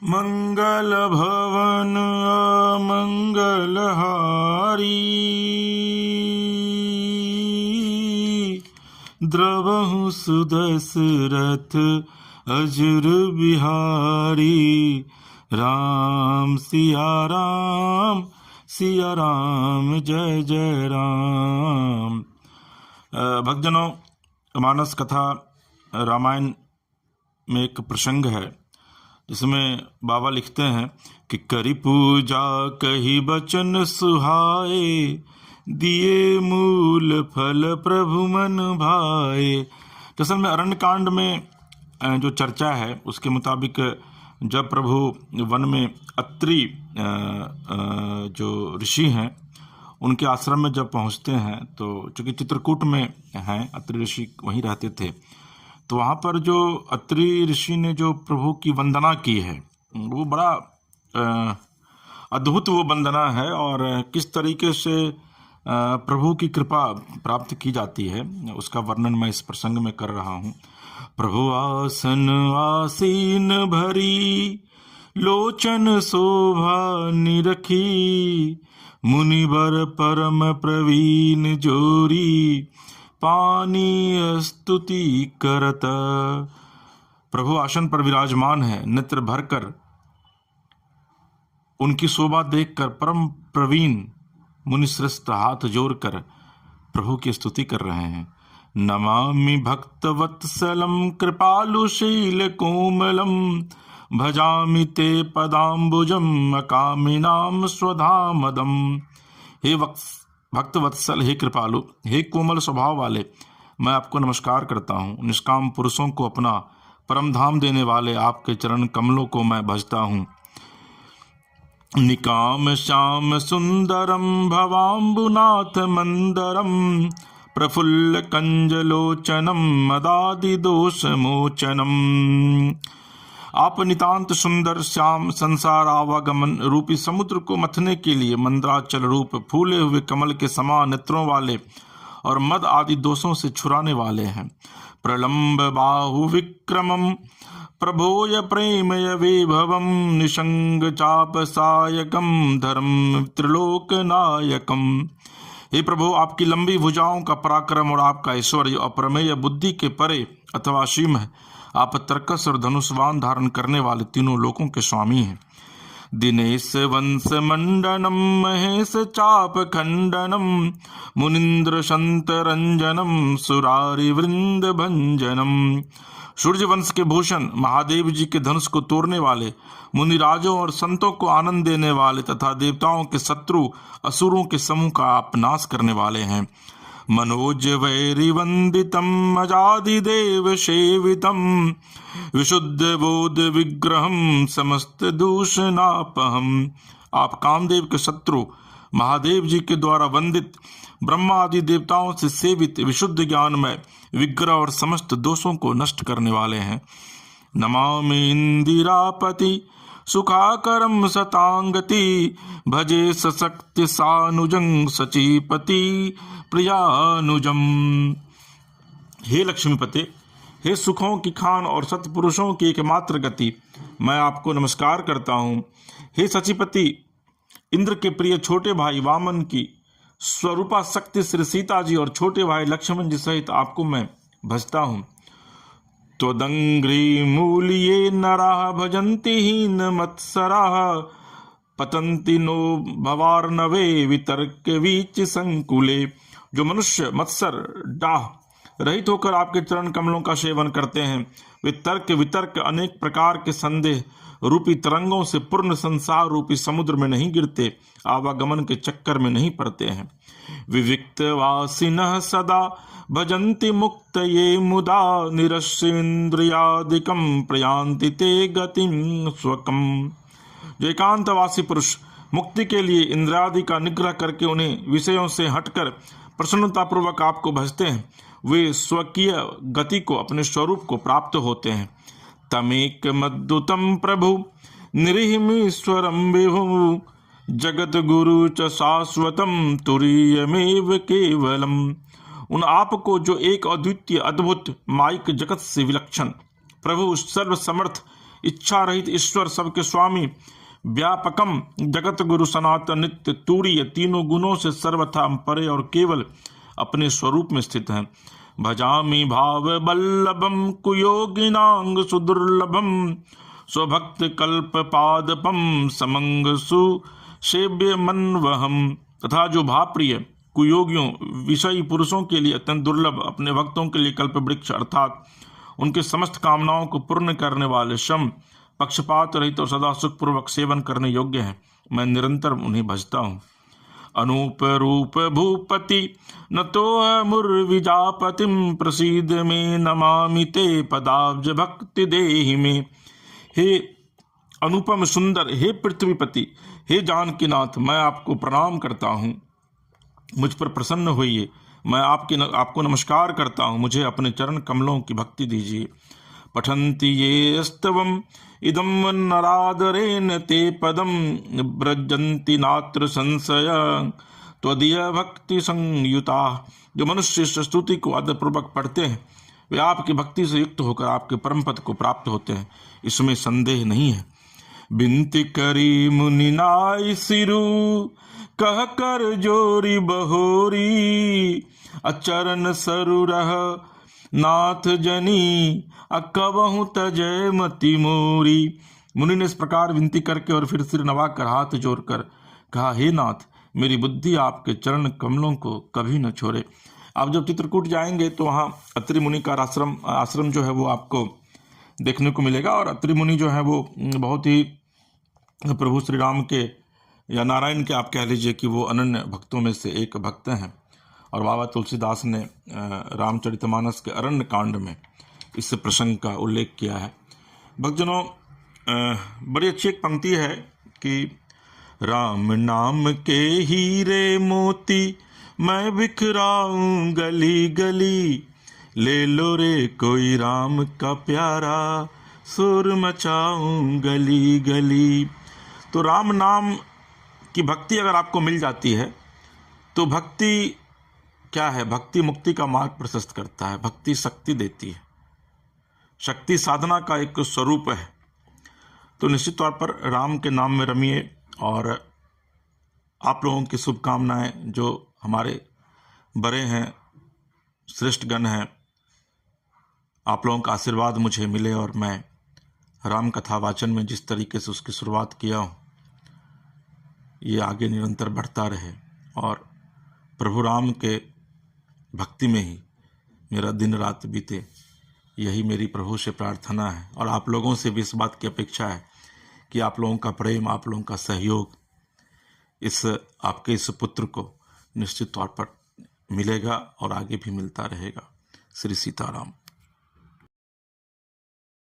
मंगल भवन अमंगलहारी, द्रवहु सुदशरथ अजुर बिहारी। राम सिया राम जय जय राम। भक्तजनों, मानस कथा रामायण में एक प्रसंग है जिसमें बाबा लिखते हैं कि करी पूजा कही बचन सुहाए, दिए मूल फल प्रभु मन भाए। असल में अरण्य कांड में जो चर्चा है उसके मुताबिक जब प्रभु वन में अत्रि जो ऋषि हैं उनके आश्रम में जब पहुंचते हैं, तो चूंकि चित्रकूट में हैं अत्रि ऋषि वहीं रहते थे, तो वहाँ पर जो अत्रि ऋषि ने जो प्रभु की वंदना की है वो बड़ा अद्भुत वो वंदना है। और किस तरीके से प्रभु की कृपा प्राप्त की जाती है उसका वर्णन मैं इस प्रसंग में कर रहा हूँ। प्रभु आसन आसीन भरी, लोचन शोभा निरखी, मुनिवर परम प्रवीण जोरी, पानी स्तुति करत। प्रभु आसन पर विराजमान है, नेत्र भरकर उनकी शोभा देखकर परम प्रवीण मुनिश्रेष्ठ हाथ जोड़कर प्रभु की स्तुति कर रहे हैं। नमामि भक्तवत्सलम कृपालुशील कोमलम, भजामि ते पदाम्बुजम अकामिनाम स्वधामदम। हे भक्त वत्सल, हे कृपालु, हे कोमल स्वभाव वाले, मैं आपको नमस्कार करता हूँ। निष्काम पुरुषों को अपना परम धाम देने वाले आपके चरण कमलों को मैं भजता हूँ। निकाम श्याम सुंदरम भवाम्बुनाथ मंदरम, प्रफुल्ल कंजलोचनम मदादि दोष मोचनम। आप नितांत सुंदर श्याम संसार आवागमन रूपी समुद्र को मथने के लिए मंद्राचल रूप फूले हुए कमल के समान नेत्रों वाले और मद आदि दोषों से छुड़ाने वाले हैं। प्रलंब बाहु विक्रमम प्रभोय प्रेमय वैभवम, निशंग चाप सायकम धर्म त्रिलोक नायकम। हे प्रभु, आपकी लंबी भुजाओं का पराक्रम और आपका ऐश्वर्य अप्रमेय बुद्धि के परे अथवा असीम है। आप तर्कस और धनुष्वान धारण करने वाले तीनों लोकों के स्वामी हैं। दिनेश वंश मंडनम महेश चाप खंडनम, मुनिंद्र संत रंजनम सुरारि वृंद भंजनम। सूर्य वंश के भूषण महादेव जी के धनुष को तोड़ने वाले, मुनिराजों और संतों को आनंद देने वाले तथा देवताओं के शत्रु असुरों के समूह का आप नाश करने वाले हैं। मनोज वैरी वंदितम अजादिदेव सेवितम, विशुद्ध बोध विग्रहम समस्त दूषणापहम। आप कामदेव के शत्रु महादेव जी के द्वारा वंदित ब्रह्मा आदि देवताओं से सेवित विशुद्ध ज्ञानमय विग्रह और समस्त दोषों को नष्ट करने वाले हैं। नमामि इंदिरापति सुखाकरम सतांगति, भजे सशक्ति सानुजं सचीपति प्रियानुजम। हे लक्ष्मीपते, हे सुखों की खान और सत्पुरुषों की एकमात्र गति, मैं आपको नमस्कार करता हूँ। हे सचीपति, इंद्र के प्रिय छोटे भाई वामन की स्वरूपा शक्ति श्री सीता जी और छोटे भाई लक्ष्मण जी सहित आपको मैं भजता हूँ। त्वदंघ्रि मूल्ये नराः भजन्ति हीन मत्सराः, पतन्ति नो भवार्णवे वितर्क वीच संकुले। जो मनुष्य मत्सर डाह रहित होकर आपके चरण कमलों का सेवन करते हैं, वे तर्क वितर्क अनेक प्रकार के संदेह रूपी तरंगों से पूर्ण संसार रूपी समुद्र में नहीं गिरते, आवागमन के चक्कर में नहीं पड़ते हैं। विविक्त वासिनः सदा भजन्ति मुक्त ये मुदा, निरस्येन्द्रियादिकं प्रयान्ति ते गतिं स्वकम। जो एकांतवासी पुरुष मुक्ति के लिए इंद्रियादि का निग्रह करके उन्हें विषयों से हटकर प्रसन्नतापूर्वक आपको भजते हैं, वे स्वकीय गति को अपने स्वरूप को प्राप्त होते हैं। तमेक मद्दुतम प्रभु निरीहमीश्वरम विभु, जगत गुरु च शाश्वतम तुरीयमेव केवलम। उन आप को जो एक अद्वितीय अद्भुत माइक जगत से विलक्षण प्रभु सर्व समर्थ इच्छा रहित ईश्वर, सबके स्वामी, व्यापकम जगत गुरु, सनातन नित्य तूर्य, तीनों गुणों से सर्वथा परे और केवल अपने स्वरूप में स्थित हैं। भजामि भाव बल्लभम कुयोगिनांग सुदुर्लभम, स्वभक्त कल्प पादपम समंग सुसेव्य मनवहम। तथा जो भावप्रिय कुयोगियों विषयी पुरुषों के लिए अत्यंत दुर्लभ, अपने भक्तों के लिए कल्प वृक्ष अर्थात उनके समस्त कामनाओं को पूर्ण करने वाले, शम पक्षपात रहित और सदा सुखपूर्वक सेवन करने योग्य हैं, मैं निरंतर उन्हें भजता हूँ। अनूप रूप भूपति न तो मुर्विजापतिम, प्रसीद में नमामि ते पदाब्ज भक्ति देहि में। हे अनुपम सुंदर, हे पृथ्वीपति, हे जानकीनाथ, मैं आपको प्रणाम करता हूँ, मुझ पर प्रसन्न होइए। मैं आपको नमस्कार करता हूँ, मुझे अपने चरण कमलों की भक्ति दीजिए। पठन्ति ये स्तवम इदम नरादरेण ते पदम, व्रजन्ति नात्र संशय त्वदीय भक्ति संयुता। जो मनुष्य इस स्तुति को आदरपूर्वक पढ़ते हैं वे आपकी भक्ति से युक्त होकर आपके परम पद को प्राप्त होते हैं, इसमें संदेह नहीं है। बिनती करी मुनि नाई सिरु, कह कर जोरी बहोरी, अचरण सरु रह नाथ जनी, अकबहु तजय मति मोरी। मुनि ने इस प्रकार विनती करके और फिर सिर नवाकर हाथ जोड़कर कहा, हे नाथ, मेरी बुद्धि आपके चरण कमलों को कभी न छोड़े। आप जब चित्रकूट जाएंगे तो वहाँ अत्रि मुनि का आश्रम जो है वो आपको देखने को मिलेगा। और अत्रि मुनि जो है वो बहुत ही प्रभु श्री राम के या नारायण के आप कह लीजिए कि वो अनन्य भक्तों में से एक भक्त हैं। और बाबा तुलसीदास ने रामचरितमानस के अरण्य कांड में इस प्रसंग का उल्लेख किया है। भक्तजनों, बड़ी अच्छी एक पंक्ति है कि राम नाम के हीरे मोती मैं बिखराऊं गली गली, ले लो रे कोई राम का प्यारा, सुर मचाऊं गली गली। तो राम नाम की भक्ति अगर आपको मिल जाती है तो भक्ति क्या है? भक्ति मुक्ति का मार्ग प्रशस्त करता है, भक्ति शक्ति देती है, शक्ति साधना का एक स्वरूप है। तो निश्चित तौर पर राम के नाम में रमिए। और आप लोगों की शुभकामनाएं, जो हमारे बड़े हैं, श्रेष्ठ गण हैं, आप लोगों का आशीर्वाद मुझे मिले और मैं राम कथा वाचन में जिस तरीके से उसकी शुरुआत किया हूँ ये आगे निरंतर बढ़ता रहे और प्रभु राम के भक्ति में ही मेरा दिन रात बीते, यही मेरी प्रभु से प्रार्थना है। और आप लोगों से भी इस बात की अपेक्षा है कि आप लोगों का प्रेम, आप लोगों का सहयोग आपके इस पुत्र को निश्चित तौर पर मिलेगा और आगे भी मिलता रहेगा। श्री सीताराम।